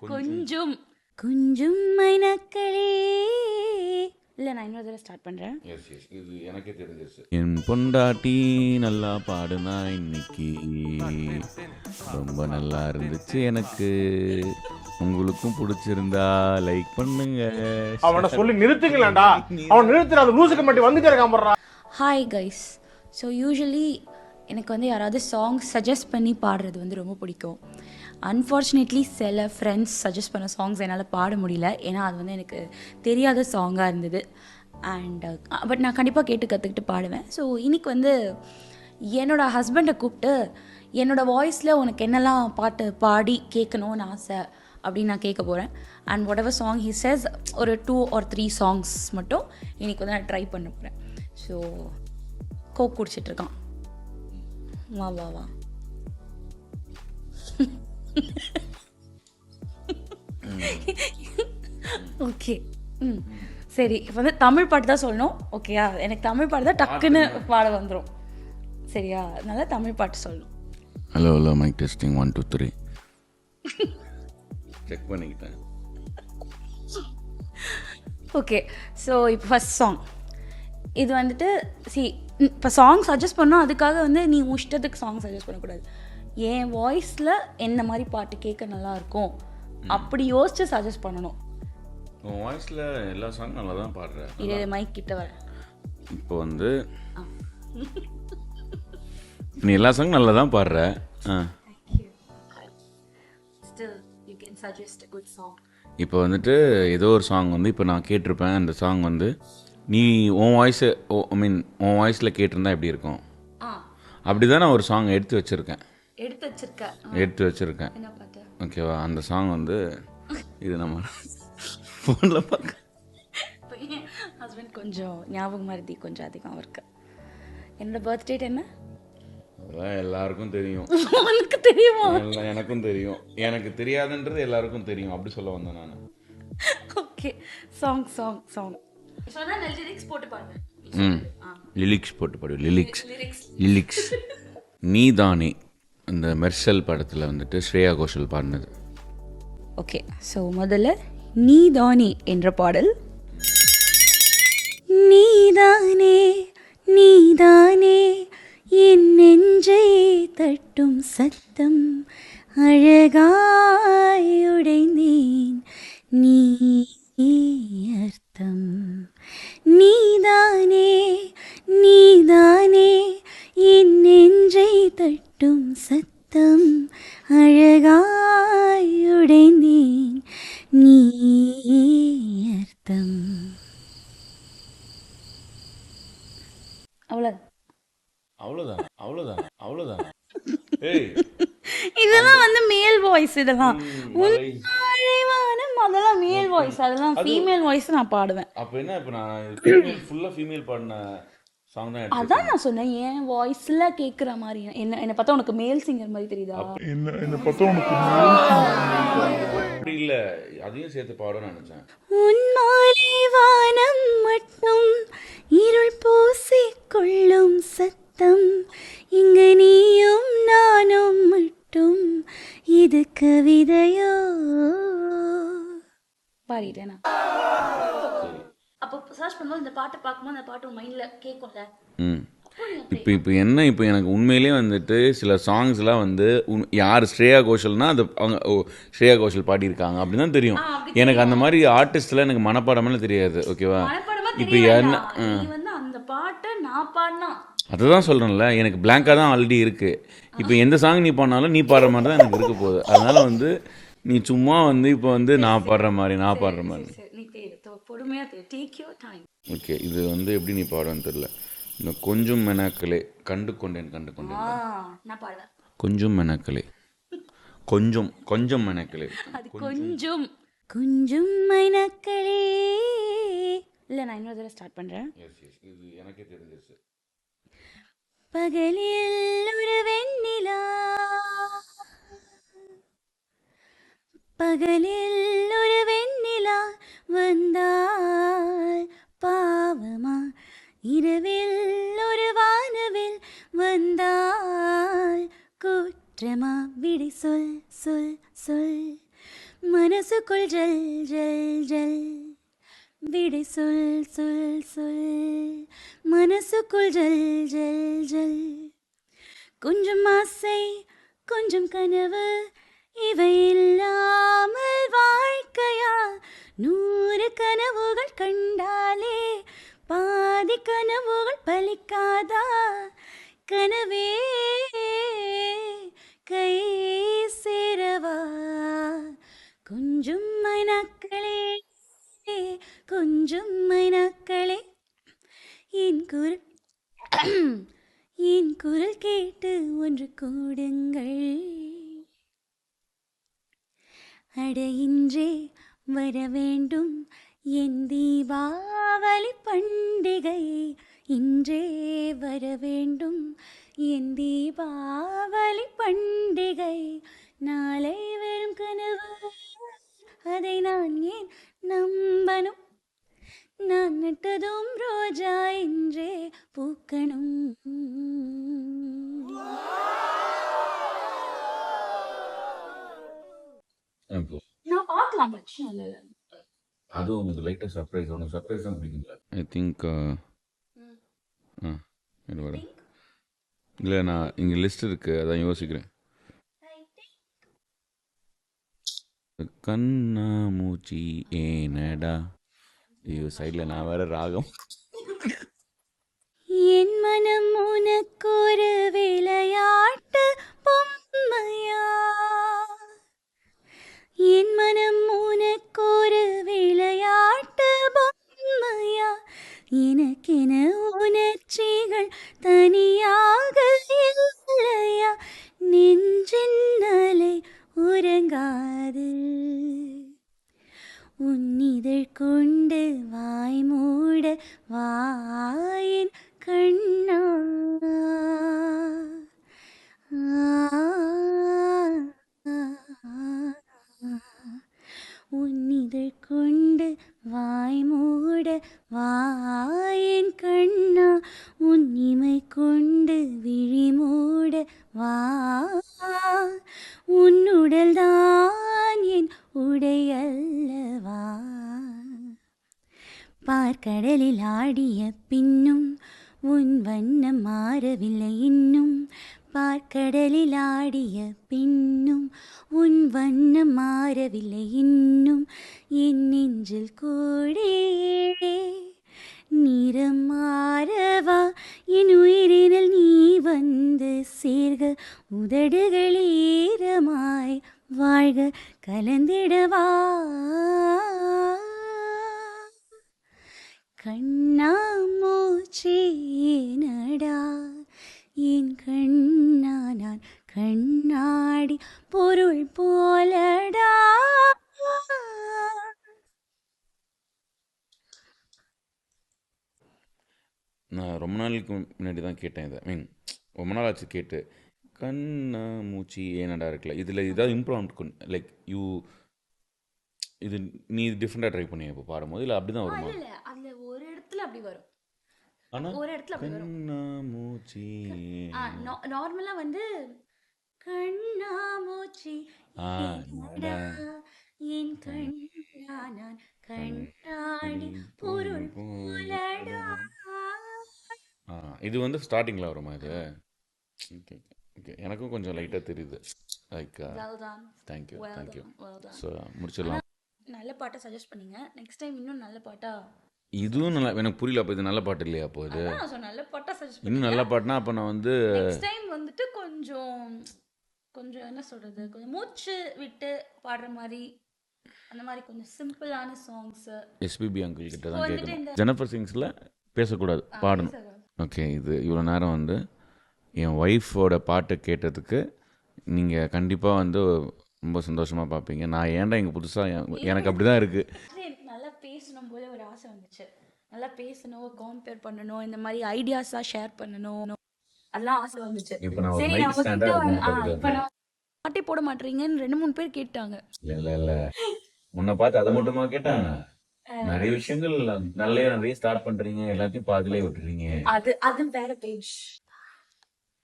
கொஞ்சம் கொஞ்சம் மைனக்களே. இல்லை, நான் இன்னொரு தடவை ஸ்டார்ட் பண்ணுறேன். இது எனக்கே தெரிஞ்சிருச்சு. என் பொண்டாட்டி நல்லா பாடுனா இன்னைக்கு ரொம்ப நல்லா இருந்துச்சு எனக்கு. உங்களுக்கும் பிடிச்சிருந்தா லைக் பண்ணுங்க. அவனை சொல்லி நிறுத்துங்களேன்டா. அவன் நிறுத்துற அந்த லூசுக்கு மட்டும் வந்துட்டே இருக்கான். Hi guys. ஸோ யூஸ்வலி எனக்கு வந்து யாராவது சாங் சஜஸ்ட் பண்ணி பாடுறது வந்து ரொம்ப பிடிக்கும். அன்ஃபார்ச்சுனேட்லி சில ஃப்ரெண்ட்ஸ் சஜஸ்ட் பண்ண சாங்ஸ் என்னால் பாட முடியல. ஏன்னா அது வந்து எனக்கு தெரியாத சாங்காக இருந்தது. பட் நான் கண்டிப்பாக கேட்டு கற்றுக்கிட்டு பாடுவேன். ஸோ இன்றைக்கி வந்து என்னோடய ஹஸ்பண்டை கூப்பிட்டு என்னோடய வாய்ஸில் உனக்கு என்னெல்லாம் பாட்டு பாடி கேட்கணும்னு ஆசை அப்படின்னு நான் கேட்க போகிறேன். And what ever song he says, ஒரு 2 or 3 சாங்ஸ் மட்டும் இன்றைக்கி வந்து நான் ட்ரை பண்ண போகிறேன். ஸோ கோக் குடிச்சிட்ருக்கான். வா வா வா. ஓகே. சரி, இப்போ வந்து தமிழ் பாட்டு தான் சொல்லணும். ஓகேயா? எனக்கு தமிழ் பாட்டு தான் டக்குன்னு பாட வந்துடும். சரியா? அதனால தமிழ் பாட்டு சொல்லணும். Hello hello mic testing 1 2 3 check பண்ணிக்கிட்டேன். ஓகே. ஸோ இப்போ ஃபஸ்ட் சாங் இது வந்துட்டு இப்போ சாங் சஜஸ்ட் பண்ணோம். அதுக்காக வந்து நீ இஷ்டத்துக்கு சாங் சஜஸ்ட் பண்ணக்கூடாது. என் வாய்ஸில் என்ன மாதிரி பாட்டு கேட்க நல்லாயிருக்கும் அப்படி யோசிச்சு சஜஸ்ட் பண்ணணும். உன் வாய்ஸில் எல்லா சாங்கும் நல்லா தான் பாடுறேன். இது மைக் கிட்ட வர. இப்போ வந்து நீ எல்லா சாங்கும் நல்லா தான் பாடுற. இப்போ வந்துட்டு ஏதோ ஒரு சாங் வந்து இப்போ நான் கேட்டிருப்பேன். அந்த சாங் வந்து நீ உன் வாய்ஸு உன் வாய்ஸில் கேட்டிருந்தா எப்படி இருக்கும்? அப்படி தான் நான் ஒரு சாங் எடுத்து வச்சுருக்கேன். ஓகேவா? அந்த சாங் வந்து இது நம்ம ஃபோனில் பார்க்க ஹஸ்பண்ட் கொஞ்சம் ஞாபகம் மருதி கொஞ்சம் அதிகம் இருக்கு. என்னோட பர்த் டேட் என்ன? அதெல்லாம் எல்லாருக்கும் தெரியும். உனக்கு தெரியுமா? எனக்கும் தெரியும். எனக்கு தெரியாதுன்றது எல்லாருக்கும் தெரியும். அப்படி சொல்ல வந்தேன் நான். ஓகே. சாங் சாங் சாங் சொன்னா லிரிக்ஸ் போட்டு பாடுவேன். லிரிக்ஸ் போட்டு பாடு. லிரிக்ஸ் நீதானே இந்த மெர்சல் படத்தில் வந்துட்டு ஸ்ரேயா கோஷல் பாடினது. ஓகே. ஸோ முதல்ல நீதானே என்ற பாடல். நீதானே நீதானே என் நெஞ்சை தட்டும் சத்தம் அழகாய் உடைந்தேன் நீ அர்த்தம். நீதானே நீதானே என் நெஞ்சை தட்டும் சத்தம் அழகாய் உடைந்தேன் நீ அர்த்தம். அவ்வளோதான். இதெல்லாம் வந்து மேல் வாய்ஸ். இதெல்லாம் அதெல்லாம் மேல் வாய்ஸ். அதெல்லாம் ஃபீமேல் வாய்ஸ் நான் பாடுவேன். அப்போ என்ன? இப்போ நான் ஃபுல்லாக ஃபீமேல் பாடின சாங் தான். அதான் நான் சொன்னேன், என் வாய்ஸ்ல கேட்குற மாதிரி. என்ன பார்த்தா உனக்கு மேல் சிங்கர் மாதிரி தெரியுதா? என்ன பார்த்தா உனக்கு அப்படி இல்லை, அதையும் சேர்த்து பாடணும்னு நினச்சேன். உன் மாலை வானம் மட்டும் இருள் பூசிக்கொள்ளும் சத்தம் இங்கு நீயும் நானும் மட்டும் இது கவிதையோ. பாடிட்டேனா? அப்போ சர்ச் பண்ணும்போது இந்த பாட்டை பார்க்கும்போது அந்த பாட்டு மைண்டில் கேட்கும்ல. இப்போ என்ன, இப்போ எனக்கு உண்மையிலே வந்துட்டு சில சாங்ஸ்லாம் வந்து யார் ஸ்ரேயா கோஷல்னா அது அவங்க ஸ்ரேயா கோஷல் பாடியிருக்காங்க அப்படின்னு தான் தெரியும். எனக்கு அந்த மாதிரி ஆர்டிஸ்ட்லாம் எனக்கு மனப்பாடமெல்லாம் தெரியாது. ஓகேவா? இப்போ என்ன அந்த பாட்டை நான் பாடினா அதுதான் சொல்கிறேன்ல, எனக்கு பிளாங்காக தான் ஆல்ரெடி இருக்குது. இப்போ எந்த சாங் நீ பாடினாலும் நீ பாடுற மாதிரி தான் எனக்கு இருக்க போகுது. அதனால் வந்து நீ சும்மா வந்து இப்போ வந்து நான் பாடுற மாதிரி ஓகே. இது வந்து எப்படி நீ பாடுன்னு தெரியல. இந்த கொஞ்சம் மெனாக்களே கண்டு கொண்டேன் கொஞ்சம் மெனாக்களே கொஞ்சம் மெனாக்களே கொஞ்சம் மெனாக்களே. இல்லை, நான் இன்னொரு தடவை ஸ்டார்ட் பண்ணுறேன். இது எனக்கே தெரிஞ்சிருச்சு. பகலில் ஒரு வெண்ணிலா வந்தால் பாவமா, இரவில் ஒரு வானவில் வந்தால் குற்றமா, விடை சொல் சொல் சொல். மனசுக்குள் ஜல் ஜல் ஜல் விடை சொல் சொல் சொல் மனசுக்குள் ஜல் ஜல் ஜல் கொஞ்சம் ஆசை கொஞ்சம் கனவு இவை இல்லாமல் வாழ்க்கையா 100 கனவுகள் கண்டாலே பாதி கனவுகள் பலிக்காதா கனவே கை சேரவா கொஞ்சம் மைனாக்களே கொஞ்சம் மைனாக்களே என் குரல் என் குரல் கேட்டு ஒன்று கூடுங்கள் அட இன்றே வர வேண்டும் என் தீபாவளி பண்டிகை இன்றே வர வேண்டும் என் தீபாவளி பண்டிகை நாளை வெறும் கனவு அதை நான் ஏன் நம்பணும் நான் நட்டதும் ரோஜா இன்றே பூக்கணும் இப்போ நான் பார்க்கலாம் பிரச்சனை இல்லை அதுவும் உங்களுக்கு லைட்டாக சர்ப்ரைஸ் ஒன்று சர்ப்ரைஸ் தான் பிடிக்குங்களா ஐ திங்க் இது வர இல்லை நான் இங்கே லிஸ்ட் இருக்குது அதான் யோசிக்கிறேன் கண்ணா மூச்சி ஏனடா ஐயோ சைடில் நான் வேற ராகம் என் மனம் உனக்கொரு விளையாட்டு பொம்மையா என் மனம் உனக்கொரு விளையாட்டு பொம்மையா எனக்கென உணர்ச்சிகள் தனியாக இல்லையா நெஞ்சின் அலை உறங்காது உன்னிதழ் கொண்டு வாய் மூட வாயின் கண்ணா உன்னிதழ் கொண்டு வாய் மூட வாயின் கண்ணா உன்னிமை கொண்டு விழி மூட வா உன்னுடல் தான் என் உடையல்லவா பார்க்கடலில் ஆடிய பின்னும் உன் வண்ணம் மாறவில்லை இன்னும் பார்க்கடலில் ஆடிய பின்னும் உன் வண்ணம் மாறவில்லை இன்னும் என் நெஞ்சில் கூடே நிறம் மாறவா என் உயிரினில் நீ வந்து சேர்க உதடுகள் ஈரமாய் வாழ்க கலந்திடவா கண்ணா மூச்சி நடா என் கண்ணா நான் கண்ணாடி பொருள் போலடா நான் ரொம்ப நாளுக்கு முன்னாடி தான் கேட்டேன் இதை ரொம்ப நாள் ஆச்சு கேட்டு கண்ணா மூச்சி ஏனடா இருக்குல்ல இதில் ஏதாவது இம்ப்ரூவ் லைக் யூ இது நீ டிஃப்ரெண்ட்டாக ட்ரை பண்ணி இப்போ பாடும்போது இல்லை அப்படி தான் வருமா இல்ல அதுல ஒரு இடத்துல அப்படி வரும் ஆனால் ஒரு இடத்துல அப்படி வரும் கண்ணா மூச்சி நார்மலா வந்து கண்ணா மூச்சி ஏனடா என் கண்ணா நான் கண்ணாடி பொருள் போலடா இது வந்து ஸ்டார்டிங்கில் வருமா இது ஓகே ஓகே எனக்கும் கொஞ்சம் லைட்டாக தெரியுது like well done thank you well thank you done well done so முடிச்சிடலாம் நல்ல பாட்டை சஜஸ்ட் பண்ணீங்க நெக்ஸ்ட் டைம் இன்னும் நல்ல பாட்டா இதுவும் நல்லா எனக்கு புரியல அப்போ இது நல்ல பாட்டு இல்லையா அப்போ இது அதான் so நல்ல பாட்டா சஜஸ்ட் இன்னும் நல்ல பாட்டுனா அப்போ நான் வந்து நெக்ஸ்ட் டைம் வந்துட்டு கொஞ்சம் கொஞ்சம் என்ன சொல்றது கொஞ்சம் மூச்சு விட்டு பாடுற மாதிரி அந்த மாதிரி கொஞ்சம் சிம்பிளான சாங்ஸ் எஸ்பிபி அங்கிள் கிட்ட தான் கேட்கணும் ஜெனஃபர் சிங்ஸில் பேசக்கூடாது பாடணும் ஓகே இது இவ்வளோ நேரம் வந்து என் ஒய்ஃபோட பாட்டை கேட்டதுக்கு நீங்கள் கண்டிப்பாக வந்து ரொம்ப சந்தோஷமாக பார்ப்பீங்க நான் ஏன்டா இங்கே புதுசாக எனக்கு அப்படி தான் இருக்குது எனக்கு நல்லா பேசணும் போல ஒரு ஆசை வந்துச்சு நல்லா பேசணும் கம்பேர் பண்ணணும் இந்த மாதிரி ஐடியாஸாக ஷேர் பண்ணணும் அதெல்லாம் ஆசை வந்துச்சு இப்போ நான் ஒரு சரி மைக் ஸ்டாண்டாக இப்போ நான் பாட்டே போட மாட்டீங்கன்னு 2-3 பேர் கேட்டாங்க இல்லை உன்னை பார்த்து அதை மட்டுமா கேட்டாங்க நிறைய விஷயங்கள் நிறைய ஸ்டார்ட் பண்ணுறீங்க எல்லாத்தையும் பாதிலே விட்டுறீங்க அது வேற பேஜ்